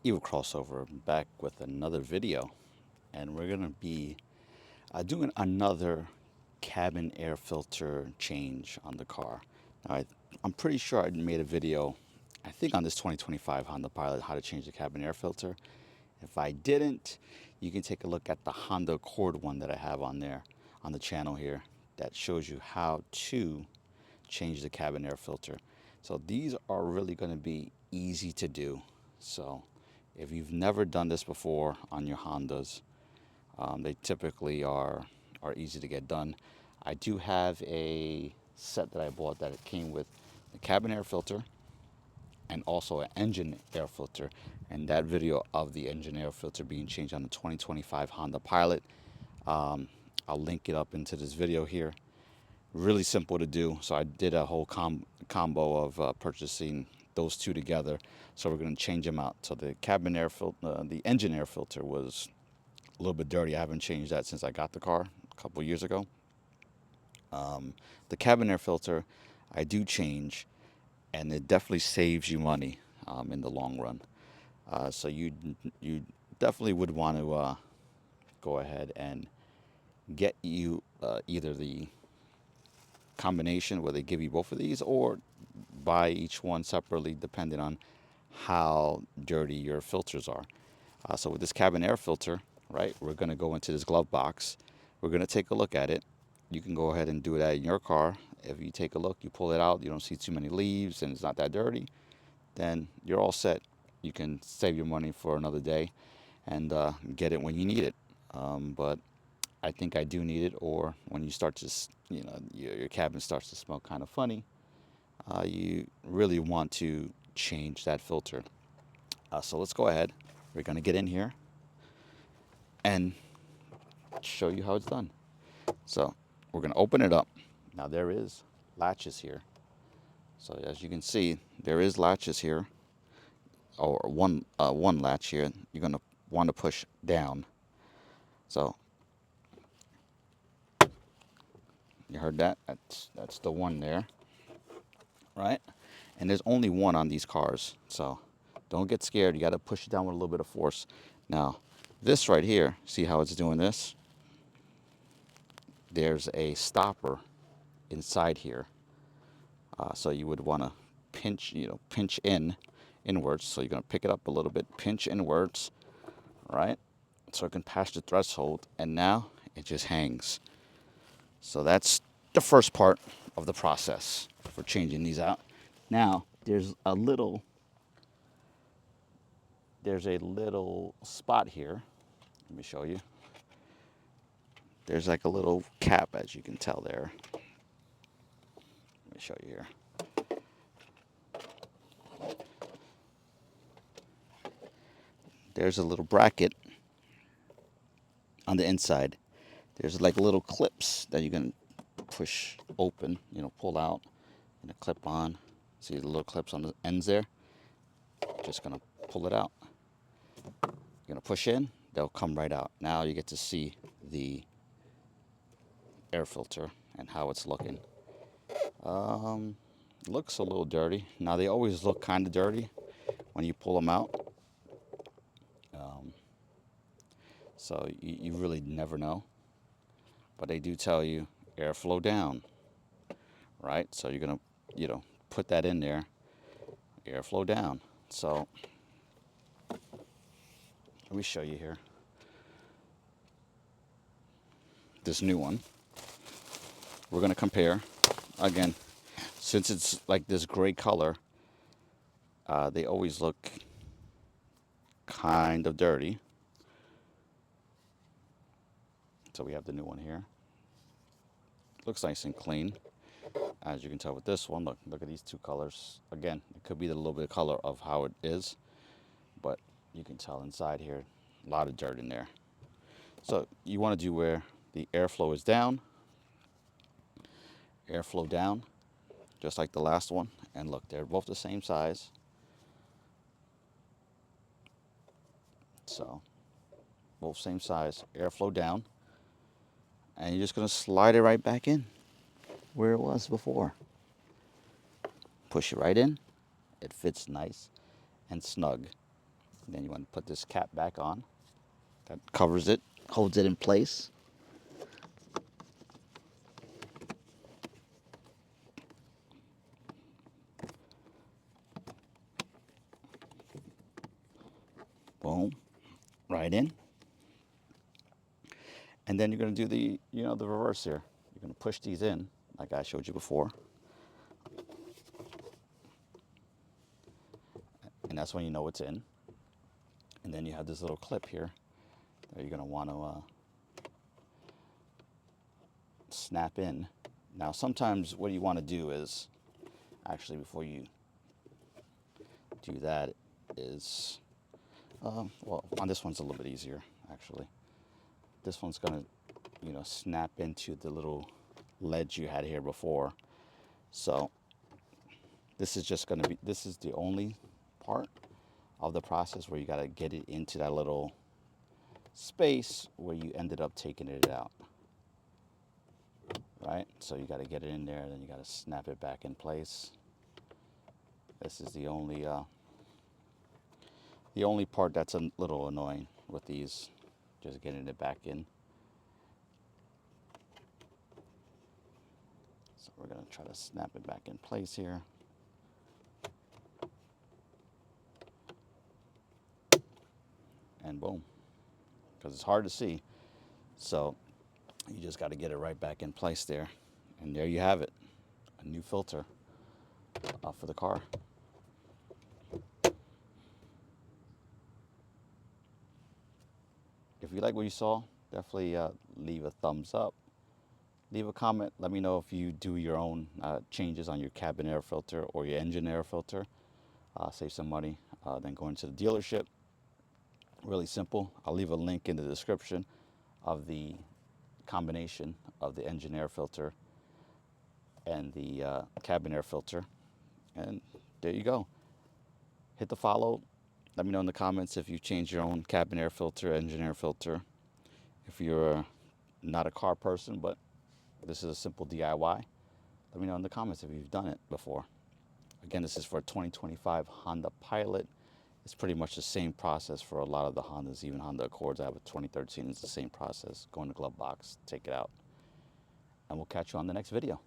Evil Crossover back with another video, and we're gonna be doing another cabin air filter change on the car. Now, I'm pretty sure I made a video, I think on this 2025 Honda Pilot, how to change the cabin air filter. If I didn't, you can take a look at the Honda Accord one that I have on there on the channel here that shows you how to change the cabin air filter. So these are really going to be easy to do. So if you've never done this before on your Hondas, they typically are easy to get done. I do have a set that I bought that it came with the cabin air filter and also an engine air filter. And that video of the engine air filter being changed on the 2025 Honda Pilot, I'll link it up into this video here. Really simple to do. So I did a whole combo of purchasing those two together. So we're going to change them out. So the cabin air filter, the engine air filter was a little bit dirty. I haven't changed that since I got the car a couple years ago. The cabin air filter, I do change, and it definitely saves you money in the long run. So you definitely would want to go ahead and get you either the combination where they give you both of these, or buy each one separately depending on how dirty your filters are. So with this cabin air filter, right, we're going to go into this glove box. We're going to take a look at it. You can go ahead and do that in your car. If you take a look, you pull it out, you don't see too many leaves, and it's not that dirty, then you're all set. You can save your money for another day and get it when you need it. But I think I do need it, or when you start to, your cabin starts to smell kind of funny, you really want to change that filter. So let's go ahead. We're going to get in here and show you how it's done. So we're going to open it up. Now there is latches here. So as you can see, there is latches here, or one latch here. You're going to want to push down. So you heard that? That's the one there, right? And there's only one on these cars, so don't get scared. You got to push it down with a little bit of force. Now, this right here, see how it's doing this? There's a stopper inside here. So you would want to pinch inwards. So you're going to pick it up a little bit, pinch inwards, right? So it can pass the threshold, and now it just hangs. So that's the first part of the process for changing these out. Now, there's a little spot here. Let me show you. There's like a little cap, as you can tell there. Let me show you here. There's a little bracket on the inside. There's like little clips that you can push open, pull out, and a clip on. See the little clips on the ends there? Just gonna pull it out. You're gonna push in, they'll come right out. Now you get to see the air filter and how it's looking. Looks a little dirty. Now they always look kind of dirty when you pull them out. So you really never know. But they do tell you airflow down, right? So you're gonna, put that in there, airflow down. So let me show you here. This new one. We're gonna compare. Again, since it's like this gray color, they always look kind of dirty. So we have the new one here. Looks nice and clean. As you can tell with this one, look at these two colors. Again, it could be the little bit of color of how it is, but you can tell inside here, a lot of dirt in there. So you want to do where the airflow is down, airflow down, just like the last one. And look, they're both the same size. So both same size, airflow down. And you're just going to slide it right back in where it was before. Push it right in. It fits nice and snug. Then you want to put this cap back on. That covers it, holds it in place. Boom, right in. And then you're going to do the reverse here. You're going to push these in, like I showed you before. And that's when you know it's in. And then you have this little clip here that you're going to want to snap in. Now, sometimes what you want to do is, actually, before you do that, is, well, on this one's a little bit easier, actually. This one's going to, snap into the little ledge you had here before. So this is just going to be, this is the only part of the process where you got to get it into that little space where you ended up taking it out. Right? So you got to get it in there, then you got to snap it back in place. This is the only part that's a little annoying with these, just getting it back in. So we're going to try to snap it back in place here. And boom, because it's hard to see. So you just got to get it right back in place there. And there you have it, a new filter for the car. If you like what you saw, definitely leave a thumbs up. Leave a comment. Let me know if you do your own changes on your cabin air filter or your engine air filter. Save some money. Then going to the dealership. Really simple. I'll leave a link in the description of the combination of the engine air filter and the cabin air filter. And there you go. Hit the follow. Let me know in the comments if you change your own cabin air filter, engine air filter. If you're not a car person, but this is a simple DIY, let me know in the comments if you've done it before. Again, this is for a 2025 Honda Pilot. It's pretty much the same process for a lot of the Hondas, even Honda Accords. I have a 2013. It's the same process. Go in the glove box, take it out. And we'll catch you on the next video.